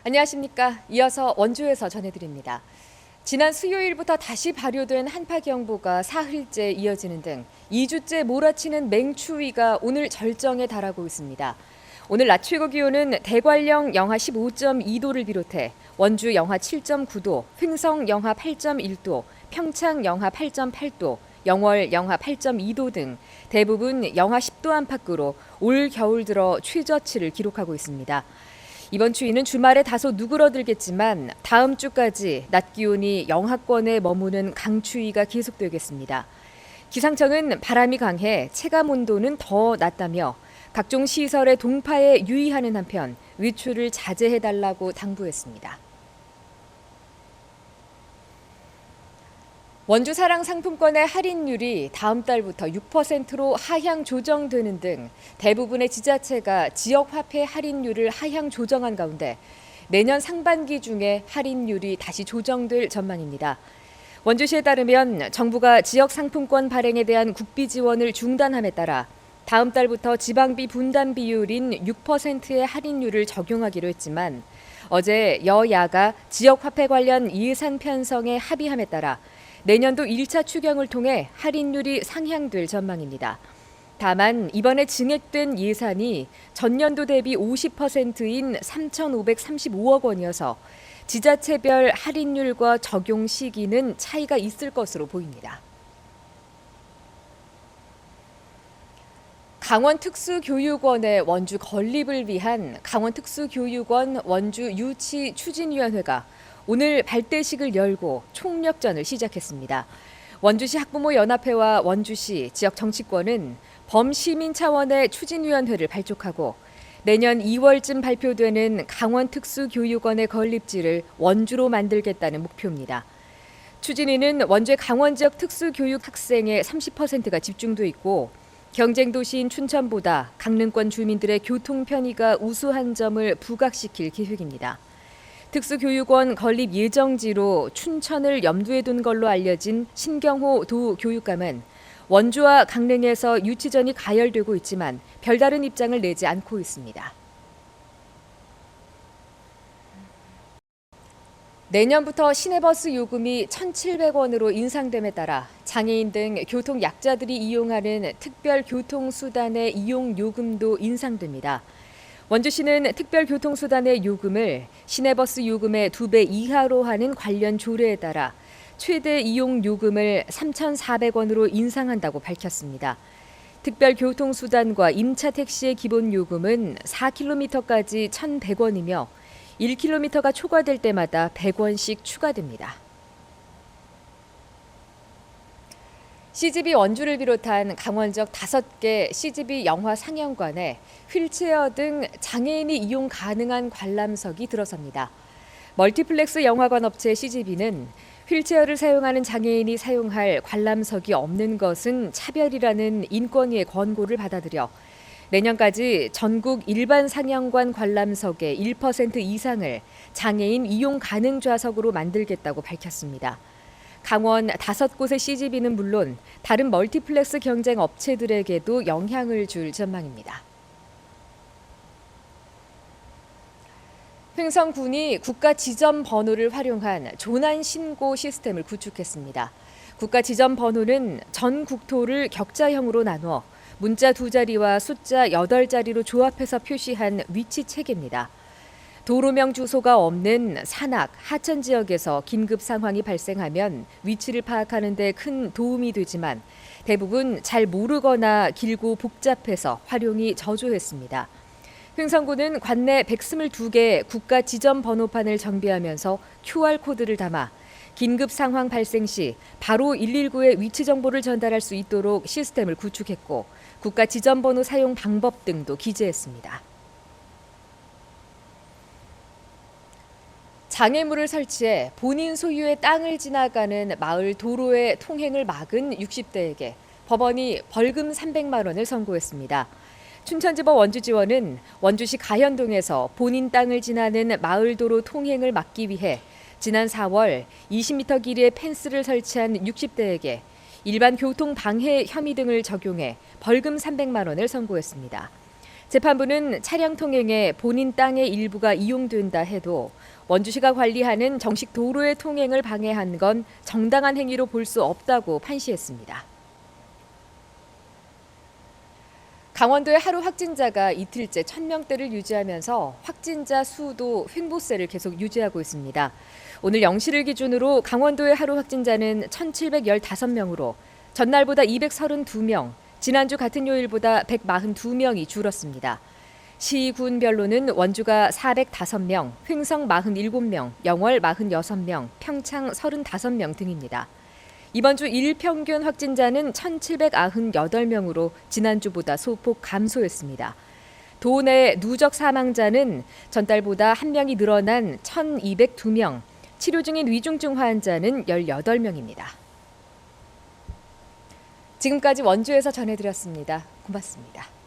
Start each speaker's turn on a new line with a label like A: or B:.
A: 안녕하십니까. 이어서 원주에서 전해드립니다. 지난 수요일부터 다시 발효된 한파경보가 사흘째 이어지는 등 2주째 몰아치는 맹추위가 오늘 절정에 달하고 있습니다. 오늘 낮 최고 기온은 대관령 영하 15.2도를 비롯해 원주 영하 7.9도, 횡성 영하 8.1도, 평창 영하 8.8도, 영월 영하 8.2도 등 대부분 영하 10도 안팎으로 올 겨울 들어 최저치를 기록하고 있습니다. 이번 추위는 주말에 다소 누그러들겠지만 다음 주까지 낮 기온이 영하권에 머무는 강추위가 계속되겠습니다. 기상청은 바람이 강해 체감 온도는 더 낮다며 각종 시설의 동파에 유의하는 한편 외출을 자제해달라고 당부했습니다. 원주 사랑 상품권의 할인율이 다음 달부터 6%로 하향 조정되는 등 대부분의 지자체가 지역 화폐 할인율을 하향 조정한 가운데 내년 상반기 중에 할인율이 다시 조정될 전망입니다. 원주시에 따르면 정부가 지역 상품권 발행에 대한 국비 지원을 중단함에 따라 다음 달부터 지방비 분담 비율인 6%의 할인율을 적용하기로 했지만 어제 여야가 지역 화폐 관련 예산 편성에 합의함에 따라 내년도 1차 추경을 통해 할인율이 상향될 전망입니다. 다만 이번에 증액된 예산이 전년도 대비 50%인 3,535억 원이어서 지자체별 할인율과 적용 시기는 차이가 있을 것으로 보입니다. 강원특수교육원의 원주 건립을 위한 강원특수교육원 원주 유치 추진위원회가 오늘 발대식을 열고 총력전을 시작했습니다. 원주시 학부모 연합회와 원주시 지역 정치권은 범시민 차원의 추진위원회를 발족하고 내년 2월쯤 발표되는 강원특수교육원의 건립지를 원주로 만들겠다는 목표입니다. 추진위는 원주의 강원 지역 특수교육 학생의 30%가 집중돼 있고 경쟁도시인 춘천보다 강릉권 주민들의 교통 편의가 우수한 점을 부각시킬 계획입니다. 특수교육원 건립 예정지로 춘천을 염두에 둔 걸로 알려진 신경호 도교육감은 원주와 강릉에서 유치전이 가열되고 있지만 별다른 입장을 내지 않고 있습니다. 내년부터 시내버스 요금이 1,700원으로 인상됨에 따라 장애인 등 교통 약자들이 이용하는 특별교통수단의 이용 요금도 인상됩니다. 원주시는 특별교통수단의 요금을 시내버스 요금의 2배 이하로 하는 관련 조례에 따라 최대 이용 요금을 3,400원으로 인상한다고 밝혔습니다. 특별교통수단과 임차 택시의 기본 요금은 4km까지 1,100원이며 1km가 초과될 때마다 100원씩 추가됩니다. CGV 원주를 비롯한 강원 지역 5개 CGV 영화 상영관에 휠체어 등 장애인이 이용 가능한 관람석이 들어섭니다. 멀티플렉스 영화관 업체 CGV는 휠체어를 사용하는 장애인이 사용할 관람석이 없는 것은 차별이라는 인권위의 권고를 받아들여 내년까지 전국 일반 상영관 관람석의 1% 이상을 장애인 이용 가능 좌석으로 만들겠다고 밝혔습니다. 강원 5곳의 CGV는 물론 다른 멀티플렉스 경쟁 업체들에게도 영향을 줄 전망입니다. 횡성군이 국가 지점 번호를 활용한 조난 신고 시스템을 구축했습니다. 국가 지점 번호는 전 국토를 격자형으로 나누어 문자 2자리와 숫자 8자리로 조합해서 표시한 위치 체계입니다. 도로명 주소가 없는 산악, 하천 지역에서 긴급 상황이 발생하면 위치를 파악하는 데 큰 도움이 되지만 대부분 잘 모르거나 길고 복잡해서 활용이 저조했습니다. 횡성군은 관내 122개 국가 지점 번호판을 정비하면서 QR코드를 담아 긴급 상황 발생 시 바로 119에 위치 정보를 전달할 수 있도록 시스템을 구축했고 국가 지점 번호 사용 방법 등도 기재했습니다. 장애물을 설치해 본인 소유의 땅을 지나가는 마을 도로의 통행을 막은 60대에게 법원이 벌금 300만 원을 선고했습니다. 춘천지법 원주지원은 원주시 가현동에서 본인 땅을 지나는 마을 도로 통행을 막기 위해 지난 4월 20m 길이의 펜스를 설치한 60대에게 일반 교통 방해 혐의 등을 적용해 벌금 300만 원을 선고했습니다. 재판부는 차량 통행에 본인 땅의 일부가 이용된다 해도 원주시가 관리하는 정식 도로의 통행을 방해한 건 정당한 행위로 볼 수 없다고 판시했습니다. 강원도의 하루 확진자가 이틀째 1,000명대를 유지하면서 확진자 수도 횡보세를 계속 유지하고 있습니다. 오늘 0시를 기준으로 강원도의 하루 확진자는 1,715명으로 전날보다 232명, 지난주 같은 요일보다 142명이 줄었습니다. 시, 군별로는 원주가 405명, 횡성 47명, 영월 46명, 평창 35명 등입니다. 이번 주 일평균 확진자는 1,798명으로 지난주보다 소폭 감소했습니다. 도내 누적 사망자는 전달보다 1명이 늘어난 1,202명, 치료 중인 위중증 환자는 18명입니다. 지금까지 원주에서 전해드렸습니다. 고맙습니다.